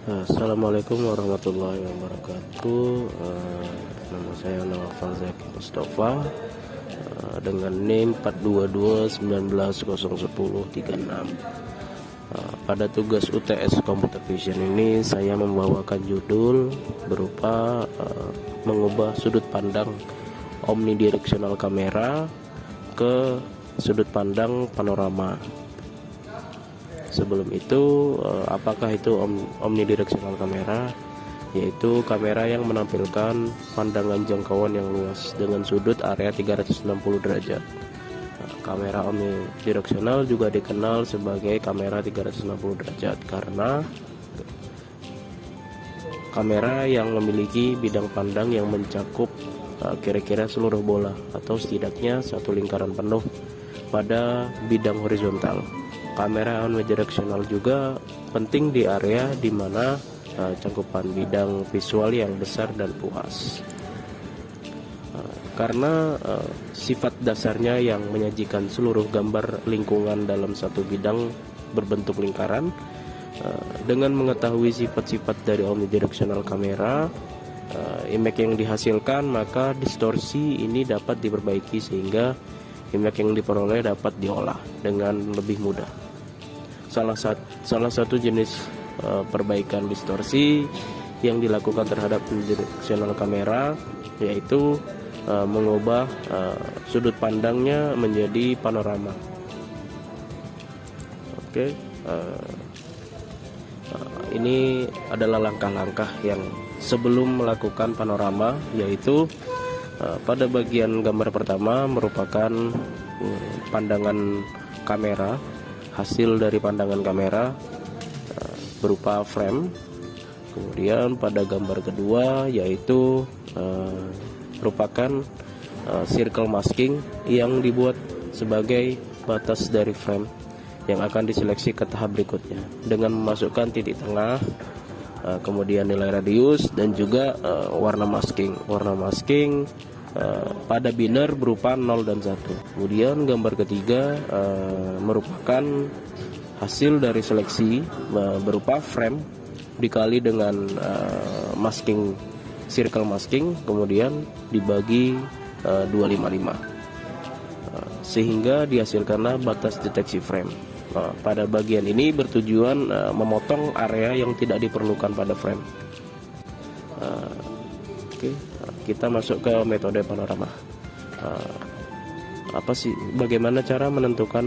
Assalamualaikum warahmatullahi wabarakatuh. Nama saya Nawafal Zaki Mustafa, dengan NIM 42219101036. Pada tugas UTS Computer Vision ini saya membawakan judul berupa mengubah sudut pandang omnidirectional kamera ke sudut pandang panorama. Sebelum itu, apakah itu omnidirectional kamera? Yaitu kamera yang menampilkan pandangan jangkauan yang luas dengan sudut area 360 derajat. Kamera omnidirectional juga dikenal sebagai kamera 360 derajat karena kamera yang memiliki bidang pandang yang mencakup kira-kira seluruh bola atau setidaknya satu lingkaran penuh pada bidang horizontal. Kamera omnidirectional juga penting di area di mana cakupan bidang visual yang besar dan luas. Karena sifat dasarnya yang menyajikan seluruh gambar lingkungan dalam satu bidang berbentuk lingkaran, dengan mengetahui sifat-sifat dari omnidirectional kamera, image yang dihasilkan, maka distorsi ini dapat diperbaiki sehingga image yang diperoleh dapat diolah dengan lebih mudah. Salah satu jenis perbaikan distorsi yang dilakukan terhadap omnidirectional kamera yaitu mengubah sudut pandangnya menjadi panorama. Oke, ini adalah langkah-langkah yang sebelum melakukan panorama, yaitu pada bagian gambar pertama merupakan pandangan kamera, hasil dari pandangan kamera berupa frame. Kemudian pada gambar kedua yaitu merupakan circle masking yang dibuat sebagai batas dari frame yang akan diseleksi ke tahap berikutnya dengan memasukkan titik tengah, kemudian nilai radius dan juga warna masking. Warna masking pada biner berupa 0 dan 1. Kemudian gambar ketiga merupakan hasil dari seleksi berupa frame dikali dengan masking, circle masking, kemudian dibagi 255 sehingga dihasilkanlah batas deteksi frame. Pada bagian ini bertujuan memotong area yang tidak diperlukan pada frame. Kita masuk ke metode panorama. Bagaimana cara menentukan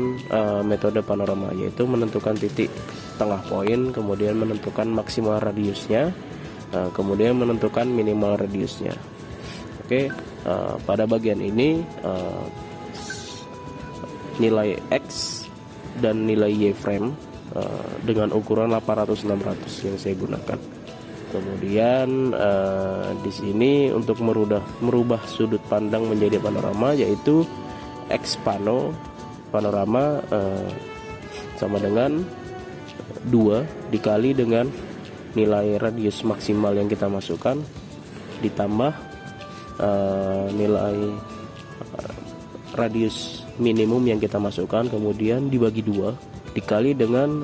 metode panorama? Yaitu menentukan titik tengah poin, kemudian menentukan maksimal radiusnya, kemudian menentukan minimal radiusnya. Pada bagian ini nilai X dan nilai Y frame dengan ukuran 800-600 yang saya gunakan. Kemudian di sini untuk merubah sudut pandang menjadi panorama yaitu X panorama sama dengan 2 dikali dengan nilai radius maksimal yang kita masukkan ditambah nilai radius minimum yang kita masukkan, kemudian dibagi 2 dikali dengan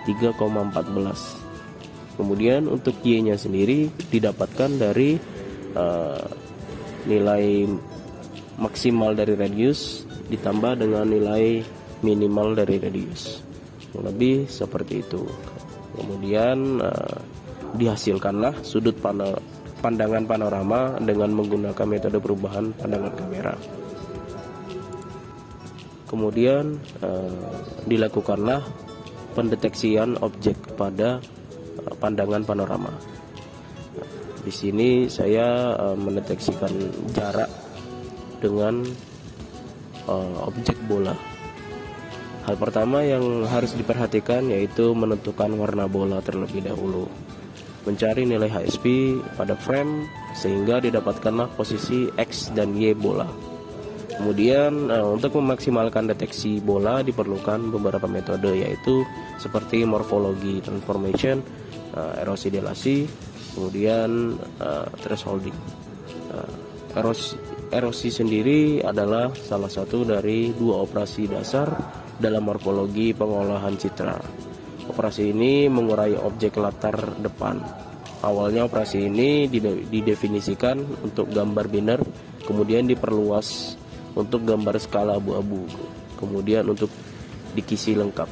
3,14. Kemudian untuk Y-nya sendiri didapatkan dari nilai maksimal dari radius ditambah dengan nilai minimal dari radius. Lebih seperti itu. Kemudian dihasilkanlah sudut pandangan panorama dengan menggunakan metode perubahan pandangan kamera. Kemudian dilakukanlah pendeteksian objek pada pandangan panorama. Di sini saya mendeteksikan jarak dengan objek bola. Hal pertama yang harus diperhatikan yaitu menentukan warna bola terlebih dahulu. Mencari nilai HSP pada frame sehingga didapatkanlah posisi X dan Y bola. Kemudian untuk memaksimalkan deteksi bola diperlukan beberapa metode yaitu seperti morfologi transformation, erosi delasi, kemudian thresholding. Erosi sendiri adalah salah satu dari 2 operasi dasar dalam morfologi pengolahan citra. operasi ini mengurai objek latar depan. Awalnya operasi ini didefinisikan untuk gambar biner, kemudian diperluas untuk gambar skala abu-abu, kemudian untuk dikisi lengkap.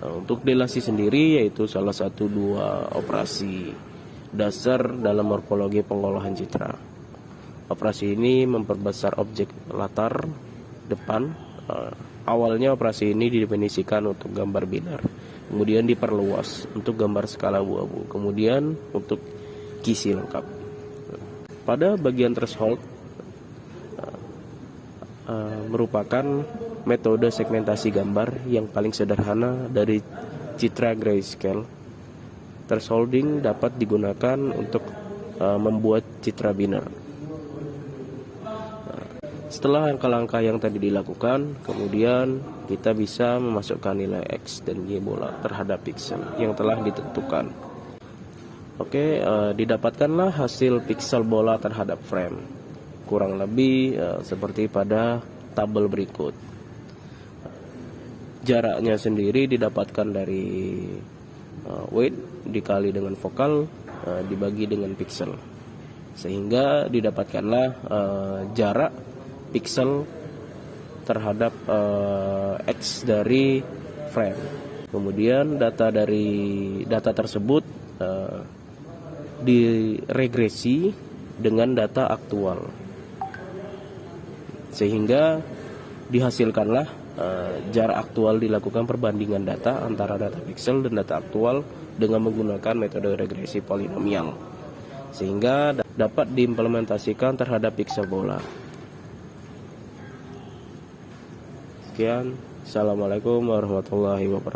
Nah, untuk dilasi sendiri yaitu salah satu dua operasi dasar dalam morfologi pengolahan citra. Operasi ini memperbesar objek latar depan. Awalnya operasi ini didefinisikan untuk gambar biner, kemudian diperluas untuk gambar skala abu-abu, kemudian untuk kisi lengkap. Pada bagian threshold merupakan metode segmentasi gambar yang paling sederhana dari citra grayscale. Thresholding dapat digunakan untuk membuat citra biner. Setelah langkah-langkah yang tadi dilakukan, kemudian kita bisa memasukkan nilai X dan Y bola terhadap pixel yang telah ditentukan. Oke, didapatkanlah hasil pixel bola terhadap frame. Kurang lebih seperti pada tabel berikut. Jaraknya sendiri didapatkan dari weight dikali dengan vokal dibagi dengan pixel, sehingga didapatkanlah jarak pixel terhadap X dari frame. Kemudian data tersebut diregresi dengan data aktual, sehingga dihasilkanlah jarak aktual. Dilakukan perbandingan data antara data pixel dan data aktual dengan menggunakan metode regresi polinomial, sehingga dapat diimplementasikan terhadap pixel bola. Sekian, assalamualaikum warahmatullahi wabarakatuh.